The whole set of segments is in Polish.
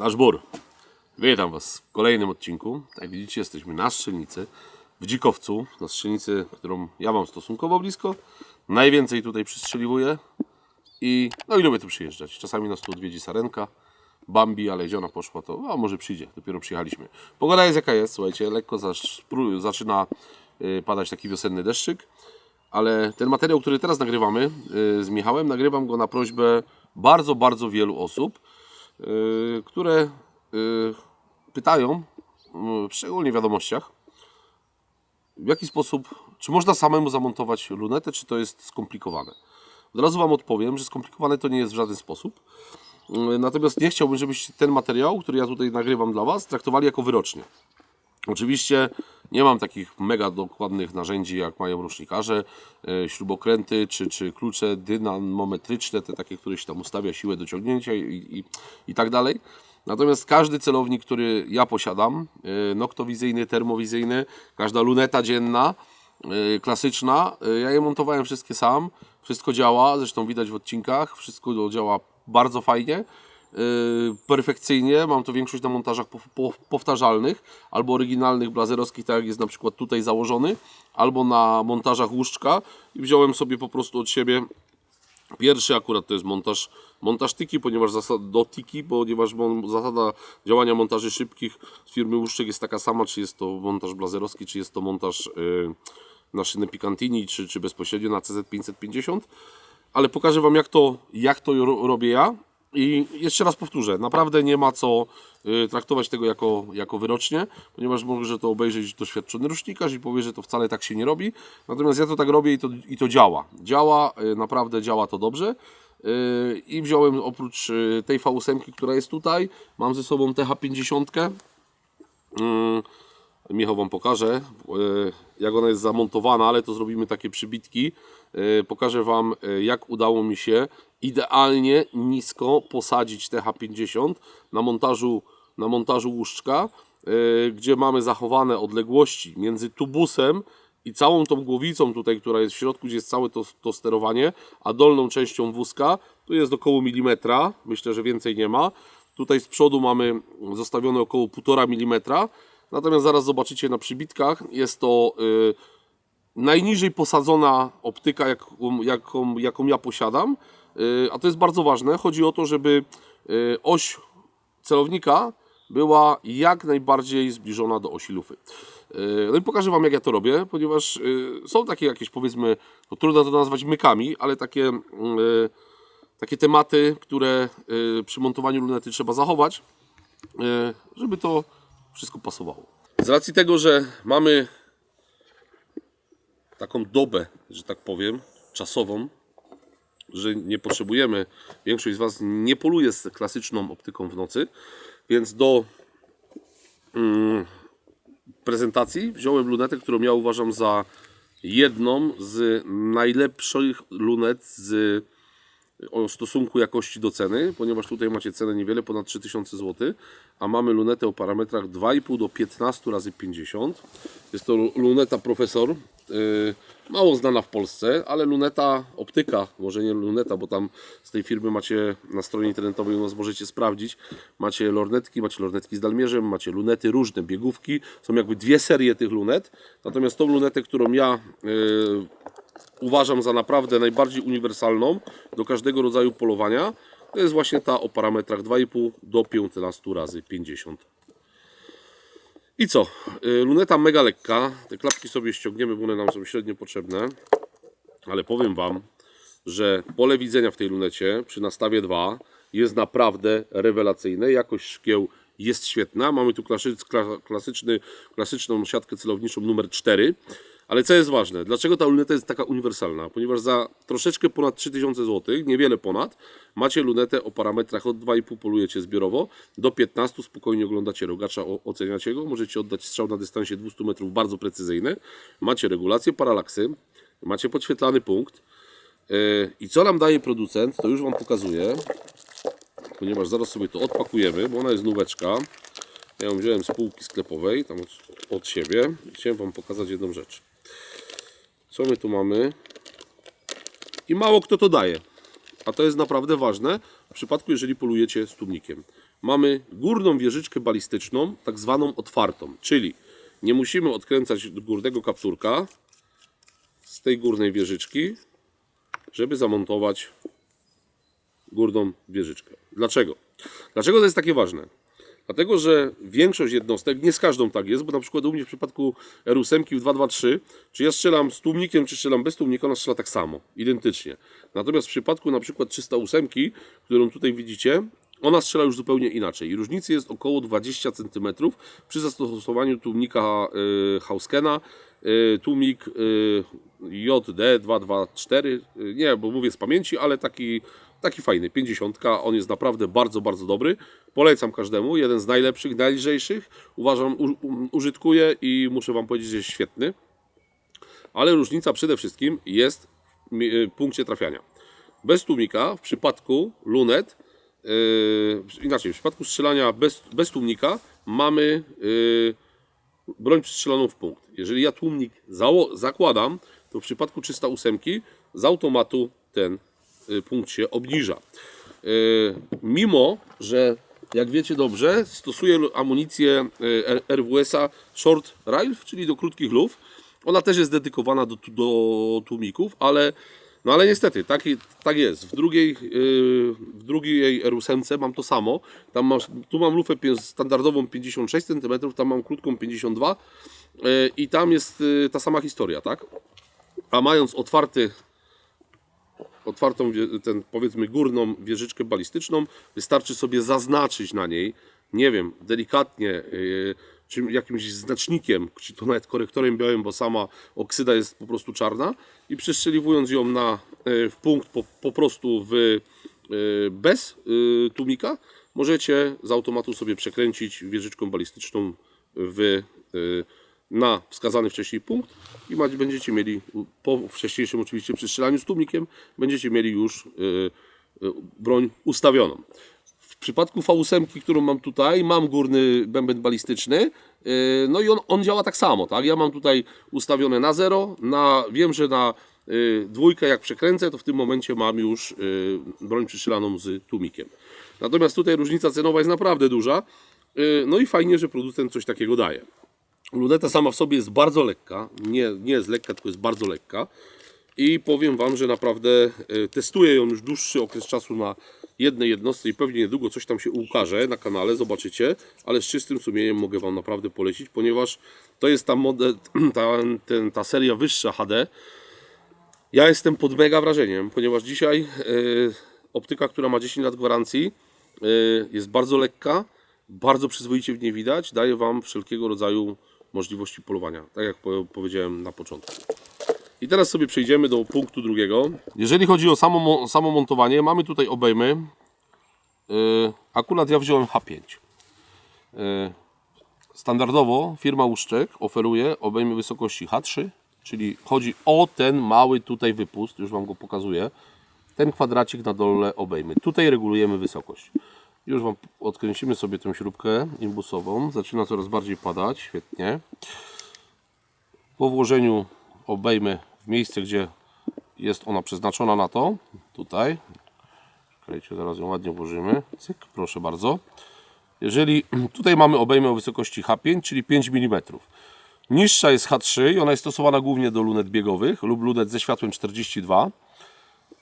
Nasz Bór. Witam Was w kolejnym odcinku. Jak widzicie, jesteśmy na strzelnicy w Dzikowcu, na strzelnicy, którą ja mam stosunkowo blisko. Najwięcej tutaj przystrzeliwuję i lubię tu przyjeżdżać. Czasami nas tu odwiedzi Sarenka, Bambi, ale gdzie ona poszła, to może przyjdzie. Dopiero przyjechaliśmy. Pogoda jest jaka jest, słuchajcie, lekko zaczyna padać taki wiosenny deszczyk. Ale ten materiał, który teraz nagrywamy z Michałem, nagrywam go na prośbę bardzo wielu osób, które pytają, szczególnie w wiadomościach, w jaki sposób, czy można samemu zamontować lunetę, czy to jest skomplikowane. Od razu Wam odpowiem, że skomplikowane to nie jest w żaden sposób. Natomiast nie chciałbym, żebyście ten materiał, który ja tutaj nagrywam dla Was, traktowali jako wyrocznie. Oczywiście nie mam takich mega dokładnych narzędzi, jak mają rusznikarze, śrubokręty czy klucze dynamometryczne, te takie, które się tam ustawia siłę dociągnięcia i tak dalej. Natomiast każdy celownik, który ja posiadam, noktowizyjny, termowizyjny, każda luneta dzienna, klasyczna, ja je montowałem wszystkie sam, wszystko działa, zresztą widać w odcinkach, wszystko działa bardzo fajnie. Perfekcyjnie, mam to większość na montażach powtarzalnych albo oryginalnych blazerowskich, tak jak jest na przykład tutaj założony, albo na montażach łuszczka i wziąłem sobie po prostu od siebie pierwszy, akurat to jest montaż tiki, ponieważ zasada działania montaży szybkich z firmy Łuszczek jest taka sama, czy jest to montaż blazerowski, czy jest to montaż na szynę Picantini, czy bezpośrednio na CZ550, ale pokażę Wam jak to robię ja. I jeszcze raz powtórzę, naprawdę nie ma co traktować tego jako wyrocznie, ponieważ może to obejrzeć doświadczony rusznikarz i powie, że to wcale tak się nie robi. Natomiast ja to tak robię i to działa. Naprawdę działa to dobrze. I wziąłem oprócz tej V8, która jest tutaj, mam ze sobą TH50. Michał Wam pokaże, jak ona jest zamontowana, ale to zrobimy takie przybitki. Pokażę Wam, jak udało mi się idealnie nisko posadzić TH50 na montażu łuszczka, gdzie mamy zachowane odległości między tubusem i całą tą głowicą tutaj, która jest w środku, gdzie jest całe to sterowanie, a dolną częścią wózka, tu jest około milimetra, myślę, że więcej nie ma. Tutaj z przodu mamy zostawione około 1,5 mm. Natomiast zaraz zobaczycie na przybitkach, jest to najniżej posadzona optyka, jaką ja posiadam. A to jest bardzo ważne. Chodzi o to, żeby oś celownika była jak najbardziej zbliżona do osi lufy. No i pokażę Wam, jak ja to robię, ponieważ są takie jakieś, powiedzmy, no trudno to nazwać mykami, ale takie tematy, które przy montowaniu lunety trzeba zachować, żeby to wszystko pasowało. Z racji tego, że mamy taką dobę, że tak powiem, czasową, że nie potrzebujemy, większość z Was nie poluje z klasyczną optyką w nocy, więc do prezentacji wziąłem lunetę, którą ja uważam za jedną z najlepszych lunet o stosunku jakości do ceny, ponieważ tutaj macie cenę niewiele ponad 3000 zł, a mamy lunetę o parametrach 2,5 do 15 razy 50. Jest to luneta Profesor, mało znana w Polsce, ale luneta optyka, może nie luneta, bo tam z tej firmy macie na stronie internetowej, u nas możecie sprawdzić, macie lornetki z dalmierzem, macie lunety różne, biegówki, są jakby dwie serie tych lunet, natomiast tą lunetę, którą ja uważam za naprawdę najbardziej uniwersalną do każdego rodzaju polowania, to jest właśnie ta o parametrach 2,5 do 15 razy 50. I co? Luneta mega lekka. Te klapki sobie ściągniemy, bo one nam są średnio potrzebne. Ale powiem Wam, że pole widzenia w tej lunecie przy nastawie 2 jest naprawdę rewelacyjne. Jakość szkieł jest świetna. Mamy tu klasyczną siatkę celowniczą numer 4. Ale co jest ważne? Dlaczego ta luneta jest taka uniwersalna? Ponieważ za troszeczkę ponad 3000 zł, niewiele ponad, macie lunetę o parametrach od 2,5 polujecie zbiorowo, do 15 spokojnie oglądacie rogacza, oceniacie go, możecie oddać strzał na dystansie 200 metrów bardzo precyzyjny, macie regulację paralaksy, macie podświetlany punkt. I co nam daje producent, to już Wam pokazuję, ponieważ zaraz sobie to odpakujemy, bo ona jest nóweczka. Ja ją wziąłem z półki sklepowej, tam od siebie. Chciałem Wam pokazać jedną rzecz. Co my tu mamy? I mało kto to daje. A to jest naprawdę ważne w przypadku, jeżeli polujecie z tłumnikiem. mamy górną wieżyczkę balistyczną, tak zwaną otwartą, czyli nie musimy odkręcać górnego kapturka z tej górnej wieżyczki, żeby zamontować górną wieżyczkę. Dlaczego? Dlaczego to jest takie ważne? Dlatego, że większość jednostek, nie z każdą tak jest, bo na przykład u mnie w przypadku R8 w 223, czy ja strzelam z tłumnikiem, czy strzelam bez tłumnika, ona strzela tak samo, identycznie. Natomiast w przypadku na przykład 308, którą tutaj widzicie, ona strzela już zupełnie inaczej. I różnicy jest około 20 cm przy zastosowaniu tłumnika Hauskena, tłumik JD224, nie, bo mówię z pamięci, ale taki fajny, 50, on jest naprawdę bardzo, bardzo dobry. Polecam każdemu, jeden z najlepszych, najlżejszych. Uważam, użytkuję i muszę Wam powiedzieć, że jest świetny. Ale różnica przede wszystkim jest w punkcie trafiania. Bez tłumika, w przypadku lunet, inaczej, w przypadku strzelania bez tłumnika mamy broń przystrzeloną w punkt. Jeżeli ja tłumnik zakładam, to w przypadku 308 z automatu ten punkt się obniża. Mimo że, jak wiecie dobrze, stosuję amunicję RWS-a Short Rifle, czyli do krótkich luf. Ona też jest dedykowana do tłumików, ale niestety tak jest. W drugiej R8 mam to samo. Tu mam lufę standardową 56 cm, tam mam krótką 52 i tam jest ta sama historia, tak? A mając otwartą, powiedzmy górną wieżyczkę balistyczną, wystarczy sobie zaznaczyć na niej, nie wiem, delikatnie, czy jakimś znacznikiem, czy to nawet korektorem białym, bo sama oksyda jest po prostu czarna, i przestrzeliwując ją w punkt po prostu bez tłumika, możecie z automatu sobie przekręcić wieżyczką balistyczną na wskazany wcześniej punkt i będziecie mieli, po wcześniejszym oczywiście przestrzelaniu z tłumikiem, będziecie mieli już broń ustawioną. W przypadku V8, którą mam tutaj, mam górny bęben balistyczny, no i on działa tak samo, tak? Ja mam tutaj ustawione na 0, wiem, że na dwójkę jak przekręcę, to w tym momencie mam już broń przystrzelaną z tłumikiem. Natomiast tutaj różnica cenowa jest naprawdę duża, no i fajnie, że producent coś takiego daje. Luneta sama w sobie jest bardzo lekka, nie jest lekka, tylko jest bardzo lekka i powiem Wam, że naprawdę testuję ją już dłuższy okres czasu na jednej jednostce i pewnie niedługo coś tam się ukaże na kanale, zobaczycie, ale z czystym sumieniem mogę Wam naprawdę polecić, ponieważ to jest ta seria wyższa HD. Ja jestem pod mega wrażeniem, ponieważ dzisiaj optyka, która ma 10 lat gwarancji, jest bardzo lekka, bardzo przyzwoicie w niej widać, daje Wam wszelkiego rodzaju możliwości polowania, tak jak powiedziałem na początku. I teraz sobie przejdziemy do punktu drugiego. Jeżeli chodzi o samo montowanie, mamy tutaj obejmy. Akurat ja wziąłem H5. Standardowo firma Łuszczek oferuje obejmy wysokości H3, czyli chodzi o ten mały tutaj wypust, już Wam go pokazuję. Ten kwadracik na dole obejmy. Tutaj regulujemy wysokość. Już Wam odkręcimy sobie tę śrubkę imbusową. Zaczyna coraz bardziej padać. Świetnie. Po włożeniu obejmy w miejsce, gdzie jest ona przeznaczona na to. Tutaj. Czekajcie, zaraz ją ładnie włożymy. Cyk, proszę bardzo. Jeżeli tutaj mamy obejmę o wysokości H5, czyli 5 mm. Niższa jest H3 i ona jest stosowana głównie do lunet biegowych lub lunet ze światłem 42.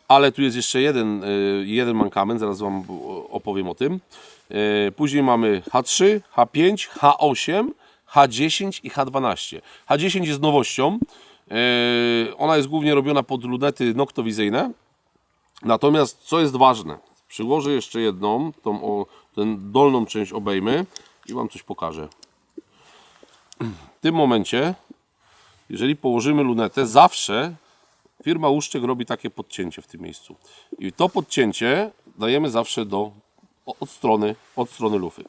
Ale tu jest jeszcze jeden mankament, zaraz Wam opowiem o tym. Później mamy H3, H5, H8, H10 i H12. H10 jest nowością. Ona jest głównie robiona pod lunety noktowizyjne. Natomiast co jest ważne, przyłożę jeszcze jedną, tę dolną część obejmy i Wam coś pokażę. W tym momencie, jeżeli położymy lunetę, zawsze firma Łuszczek robi takie podcięcie w tym miejscu. I to podcięcie dajemy zawsze od strony lufy.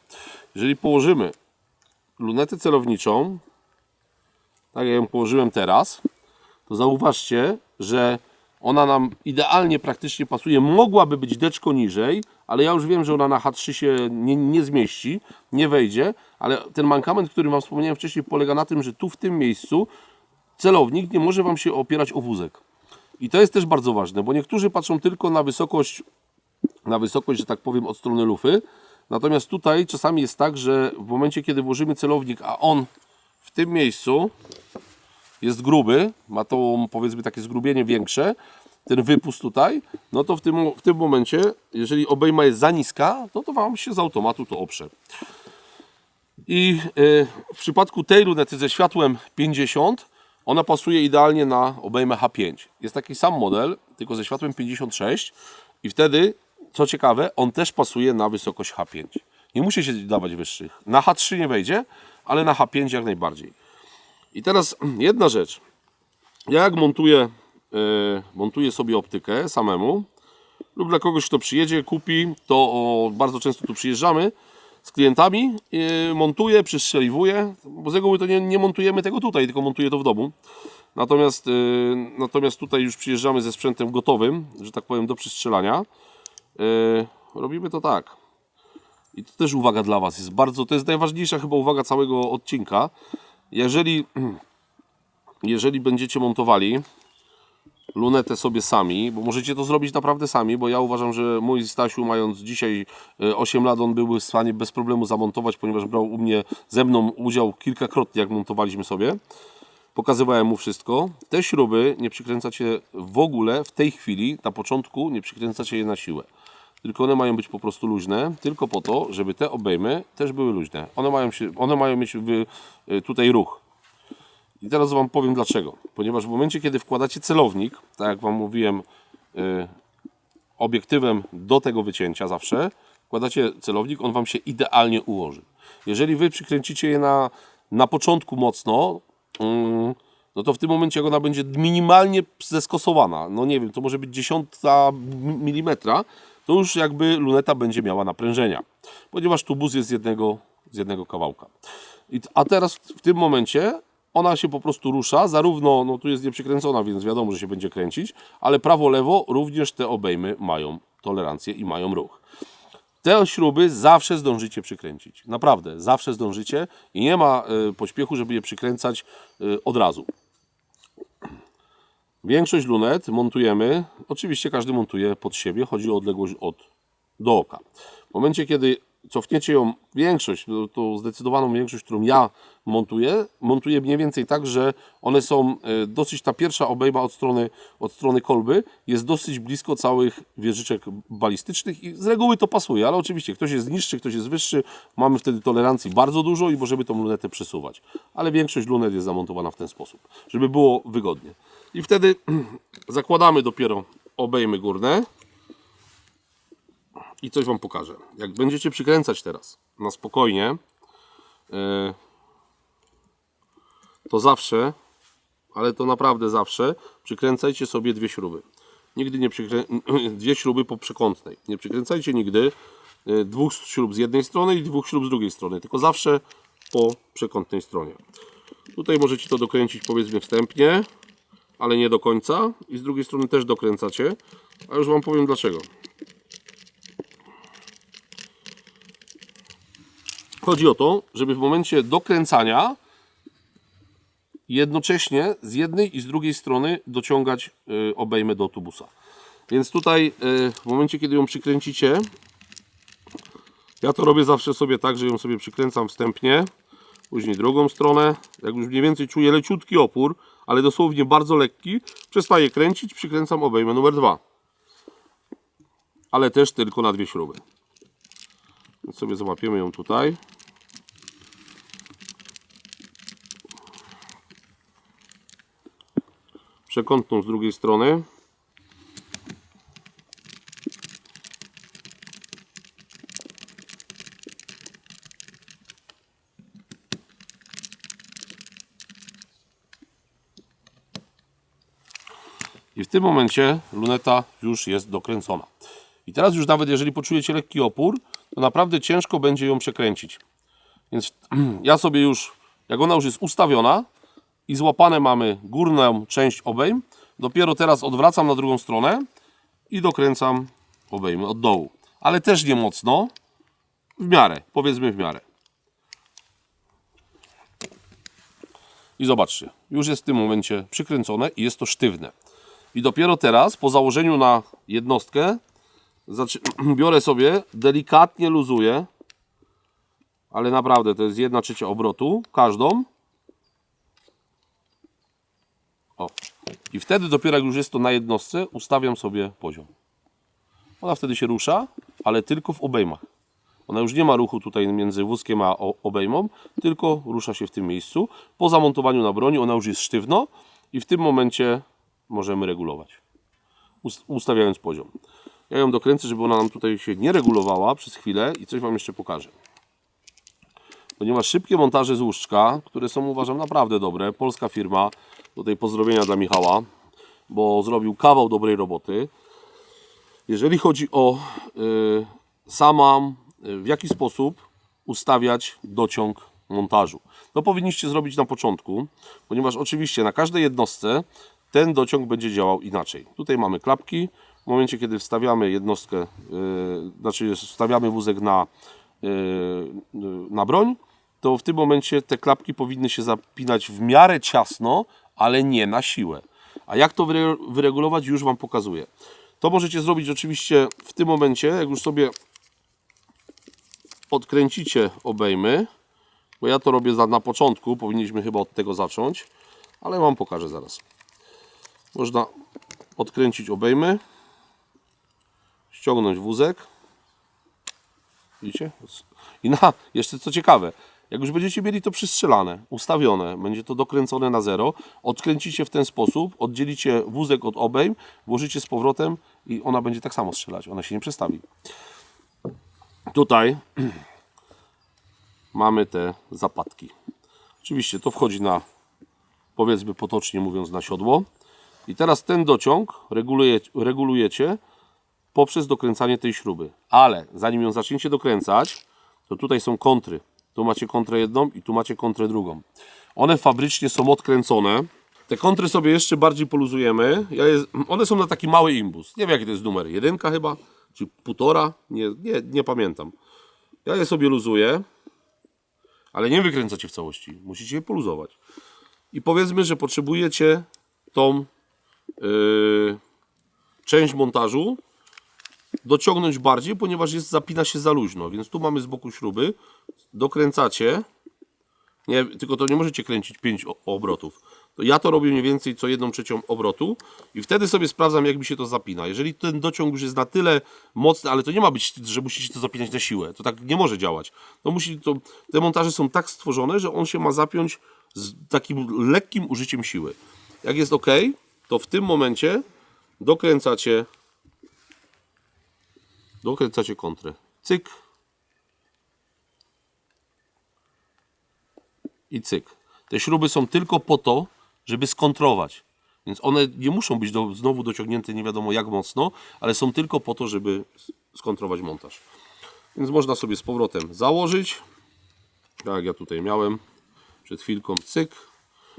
Jeżeli położymy lunetę celowniczą, tak jak ją położyłem teraz, to zauważcie, że ona nam idealnie praktycznie pasuje. Mogłaby być deczko niżej, ale ja już wiem, że ona na H3 się nie zmieści, nie wejdzie, ale ten mankament, który Wam wspomniałem wcześniej, polega na tym, że tu w tym miejscu celownik nie może Wam się opierać o wózek. I to jest też bardzo ważne, bo niektórzy patrzą tylko na wysokość, że tak powiem, od strony lufy. Natomiast tutaj czasami jest tak, że w momencie, kiedy włożymy celownik, a on w tym miejscu jest gruby, ma to, powiedzmy, takie zgrubienie większe, ten wypust tutaj, no to w tym momencie, jeżeli obejma jest za niska, no to Wam się z automatu to oprze. I w przypadku tej lunety ze światłem 50, ona pasuje idealnie na obejmę H5. Jest taki sam model, tylko ze światłem 56 i wtedy, co ciekawe, on też pasuje na wysokość H5. Nie musi się dawać wyższych. Na H3 nie wejdzie, ale na H5 jak najbardziej. I teraz jedna rzecz. Ja jak montuję sobie optykę samemu lub dla kogoś, kto przyjedzie, kupi, to bardzo często tu przyjeżdżamy z klientami, montuję, przystrzeliwuję, bo z reguły to nie montujemy tego tutaj, tylko montuję to w domu. Natomiast tutaj już przyjeżdżamy ze sprzętem gotowym, że tak powiem, do przystrzelania. Robimy to tak. I to też uwaga dla Was jest bardzo, to jest najważniejsza chyba uwaga całego odcinka. Jeżeli będziecie montowali lunetę sobie sami, bo możecie to zrobić naprawdę sami, bo ja uważam, że mój Stasiu, mając dzisiaj 8 lat, on byłby w stanie bez problemu zamontować, ponieważ brał ze mną udział kilkakrotnie, jak montowaliśmy sobie. Pokazywałem mu wszystko. Te śruby nie przykręcacie w ogóle w tej chwili, na początku nie przykręcacie je na siłę. Tylko one mają być po prostu luźne, tylko po to, żeby te obejmy też były luźne. One mają mieć tutaj ruch. I teraz Wam powiem dlaczego. Ponieważ w momencie, kiedy wkładacie celownik, tak jak Wam mówiłem, obiektywem do tego wycięcia zawsze, wkładacie celownik, on Wam się idealnie ułoży. Jeżeli Wy przykręcicie je na początku mocno, no to w tym momencie, jak ona będzie minimalnie zeskosowana, no nie wiem, to może być 0,1 milimetra, to już jakby luneta będzie miała naprężenia. Ponieważ tubus jest z jednego kawałka. A teraz w tym momencie ona się po prostu rusza, zarówno, no tu jest nieprzykręcona, więc wiadomo, że się będzie kręcić, ale prawo-lewo również te obejmy mają tolerancję i mają ruch. Te śruby zawsze zdążycie przykręcić. Naprawdę, zawsze zdążycie i nie ma pośpiechu, żeby je przykręcać od razu. Większość lunet montujemy, oczywiście każdy montuje pod siebie, chodzi o odległość do oka. W momencie, kiedy cofniecie ją, większość, to zdecydowaną większość, którą ja montuję mniej więcej tak, że one są dosyć, ta pierwsza obejma od strony kolby jest dosyć blisko całych wieżyczek balistycznych i z reguły to pasuje, ale oczywiście ktoś jest niższy, ktoś jest wyższy, mamy wtedy tolerancji bardzo dużo i możemy tą lunetę przesuwać. Ale większość lunet jest zamontowana w ten sposób, żeby było wygodnie. I wtedy zakładamy dopiero obejmy górne. I coś Wam pokażę. Jak będziecie przykręcać teraz na spokojnie, to zawsze, ale to naprawdę zawsze, przykręcajcie sobie dwie śruby. Nigdy nie dwie śruby po przekątnej. Nie przykręcajcie nigdy dwóch śrub z jednej strony i dwóch śrub z drugiej strony, tylko zawsze po przekątnej stronie. Tutaj możecie to dokręcić, powiedzmy, wstępnie, ale nie do końca. I z drugiej strony też dokręcacie, a już Wam powiem dlaczego. Chodzi o to, żeby w momencie dokręcania jednocześnie z jednej i z drugiej strony dociągać obejmę do tubusa. Więc tutaj w momencie, kiedy ją przykręcicie, ja to robię zawsze sobie tak, że ją sobie przykręcam wstępnie, później drugą stronę. Jak już mniej więcej czuję leciutki opór, ale dosłownie bardzo lekki, przestaję kręcić, przykręcam obejmę numer 2. Ale też tylko na dwie śruby. Więc sobie załapiemy ją tutaj. Przekątną z drugiej strony. I w tym momencie luneta już jest dokręcona. I teraz już nawet jeżeli poczujecie lekki opór, to naprawdę ciężko będzie ją przekręcić. Więc ja sobie już, jak ona już jest ustawiona i złapane mamy górną część obejm, dopiero teraz odwracam na drugą stronę i dokręcam obejmy od dołu. Ale też nie mocno, w miarę, powiedzmy w miarę. I zobaczcie, już jest w tym momencie przykręcone i jest to sztywne. I dopiero teraz, po założeniu na jednostkę, biorę sobie, delikatnie luzuję ale naprawdę to jest 1/3 obrotu, każdą. O. I wtedy dopiero jak już jest to na jednostce, ustawiam sobie poziom. Ona wtedy się rusza, ale tylko w obejmach. Ona już nie ma ruchu tutaj między wózkiem a obejmą, tylko rusza się w tym miejscu. Po zamontowaniu na broni ona już jest sztywno i w tym momencie możemy regulować, ustawiając poziom. Ja ją dokręcę, żeby ona nam tutaj się nie regulowała przez chwilę i coś Wam jeszcze pokażę. Ponieważ szybkie montaże z łuszczka, które są, uważam, naprawdę dobre, polska firma, tutaj pozdrowienia dla Michała, bo zrobił kawał dobrej roboty. Jeżeli chodzi o w jaki sposób ustawiać dociąg montażu. To powinniście zrobić na początku, ponieważ oczywiście na każdej jednostce ten dociąg będzie działał inaczej. Tutaj mamy klapki. W momencie, kiedy wstawiamy jednostkę, znaczy wstawiamy wózek na broń, to w tym momencie te klapki powinny się zapinać w miarę ciasno, ale nie na siłę. A jak to wyregulować, już Wam pokazuję. To możecie zrobić oczywiście w tym momencie, jak już sobie odkręcicie obejmy, bo ja to robię na początku, powinniśmy chyba od tego zacząć, ale Wam pokażę zaraz. Można odkręcić obejmy, ściągnąć wózek, widzicie? I jeszcze co ciekawe, jak już będziecie mieli to przystrzelane, ustawione, będzie to dokręcone na zero, odkręcicie w ten sposób, oddzielicie wózek od obejm, włożycie z powrotem i ona będzie tak samo strzelać, ona się nie przestawi. Tutaj mamy te zapadki. Oczywiście to wchodzi na, powiedzmy potocznie mówiąc, na siodło. I teraz ten dociąg regulujecie poprzez dokręcanie tej śruby. Ale zanim ją zaczniecie dokręcać, to tutaj są kontry. Tu macie kontrę jedną i tu macie kontrę drugą. One fabrycznie są odkręcone. Te kontry sobie jeszcze bardziej poluzujemy. One są na taki mały imbus. Nie wiem jaki to jest numer. 1 chyba? Czy 1,5? Nie pamiętam. Ja je sobie luzuję. Ale nie wykręcacie w całości. Musicie je poluzować. I powiedzmy, że potrzebujecie tą część montażu dociągnąć bardziej, ponieważ zapina się za luźno. Więc tu mamy z boku śruby. Dokręcacie. Nie, tylko to nie możecie kręcić 5 obrotów. Ja to robię mniej więcej co 1/3 obrotu i wtedy sobie sprawdzam, jak mi się to zapina. Jeżeli ten dociąg już jest na tyle mocny, ale to nie ma być, że musicie to zapinać na siłę. To tak nie może działać. Te montaże są tak stworzone, że on się ma zapiąć z takim lekkim użyciem siły. Jak jest ok, to w tym momencie dokręcacie kontrę. Cyk. I cyk. Te śruby są tylko po to, żeby skontrować. Więc one nie muszą być znowu dociągnięte nie wiadomo jak mocno, ale są tylko po to, żeby skontrować montaż. Więc można sobie z powrotem założyć. Tak jak ja tutaj miałem przed chwilką, cyk.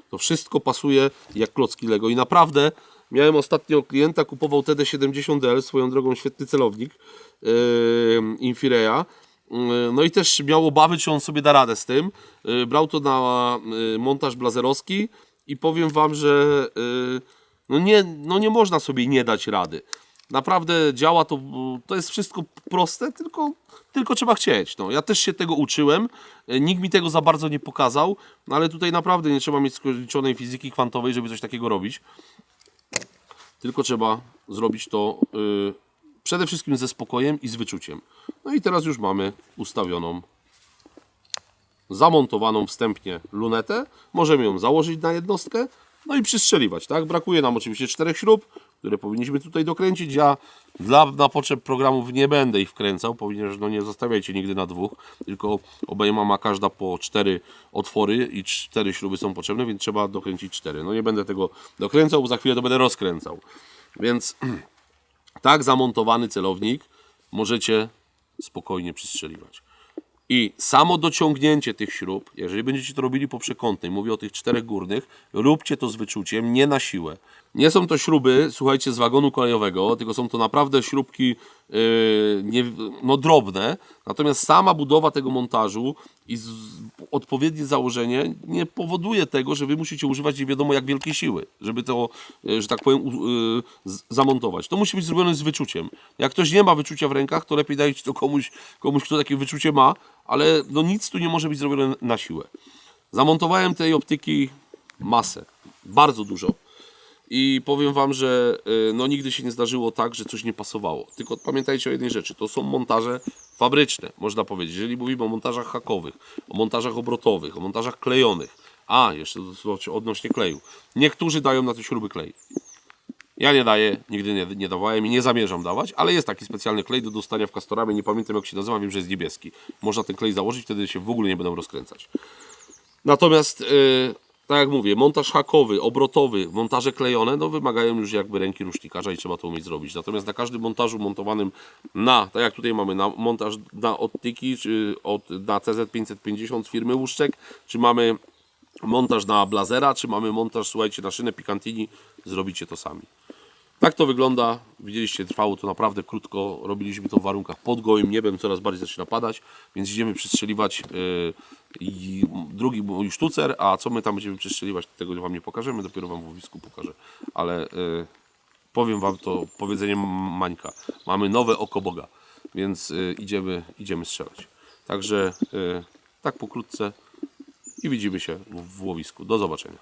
To wszystko pasuje jak klocki Lego. I naprawdę miałem ostatnio klienta, kupował TD70L, swoją drogą świetny celownik Infireya. No i też miał obawy, czy on sobie da radę z tym. Brał to na montaż blazerowski i powiem Wam, że nie można sobie nie dać rady. Naprawdę działa to, to jest wszystko proste, tylko trzeba chcieć. No, ja też się tego uczyłem, nikt mi tego za bardzo nie pokazał, no ale tutaj naprawdę nie trzeba mieć skończonej fizyki kwantowej, żeby coś takiego robić. Tylko trzeba zrobić to przede wszystkim ze spokojem i z wyczuciem. No i teraz już mamy ustawioną, zamontowaną wstępnie lunetę. Możemy ją założyć na jednostkę, no i przystrzeliwać. Tak? Brakuje nam oczywiście 4 śrub, które powinniśmy tutaj dokręcić. Ja na potrzeb programów nie będę ich wkręcał, ponieważ nie zostawiajcie nigdy na 2, tylko obejma ma każda po 4 otwory i 4 śruby są potrzebne, więc trzeba dokręcić 4. No nie będę tego dokręcał, bo za chwilę to będę rozkręcał. Więc tak zamontowany celownik możecie spokojnie przystrzeliwać. I samo dociągnięcie tych śrub, jeżeli będziecie to robili po przekątnej, mówię o tych 4 górnych, róbcie to z wyczuciem, nie na siłę. Nie są to śruby, słuchajcie, z wagonu kolejowego, tylko są to naprawdę śrubki drobne. Natomiast sama budowa tego montażu i odpowiednie założenie nie powoduje tego, że wy musicie używać nie wiadomo jak wielkiej siły, żeby to, że tak powiem, zamontować. To musi być zrobione z wyczuciem. Jak ktoś nie ma wyczucia w rękach, to lepiej dajcie to komuś, kto takie wyczucie ma, ale no nic tu nie może być zrobione na siłę. Zamontowałem tej optyki masę, bardzo dużo. I powiem wam, że no nigdy się nie zdarzyło tak, że coś nie pasowało. Tylko pamiętajcie o jednej rzeczy, to są montaże fabryczne, można powiedzieć. Jeżeli mówimy o montażach hakowych, o montażach obrotowych, o montażach klejonych, a jeszcze odnośnie kleju. Niektórzy dają na te śruby klej. Ja nie daję, nigdy nie dawałem i nie zamierzam dawać, ale jest taki specjalny klej do dostania w Castoramie, nie pamiętam jak się nazywa, wiem, że jest niebieski. Można ten klej założyć, wtedy się w ogóle nie będą rozkręcać. Natomiast tak jak mówię, montaż hakowy, obrotowy, montaże klejone, no wymagają już jakby ręki rusznikarza i trzeba to umieć zrobić. Natomiast na każdym montażu montowanym tak jak tutaj mamy, na montaż na odtyki, czy na CZ550 z firmy Łuszczek, czy mamy montaż na blazera, czy mamy montaż, słuchajcie, na szynę Picantini, zrobicie to sami. Tak to wygląda. Widzieliście, trwało to naprawdę krótko. Robiliśmy to w warunkach pod gołym niebem, coraz bardziej zaczyna padać, więc idziemy przestrzeliwać drugi mój sztucer, a co my tam będziemy przestrzeliwać, tego wam nie pokażemy, dopiero wam w łowisku pokażę. Ale powiem wam to powiedzenie Mańka. Mamy nowe oko Boga, więc idziemy strzelać. Także tak pokrótce i widzimy się w łowisku. Do zobaczenia.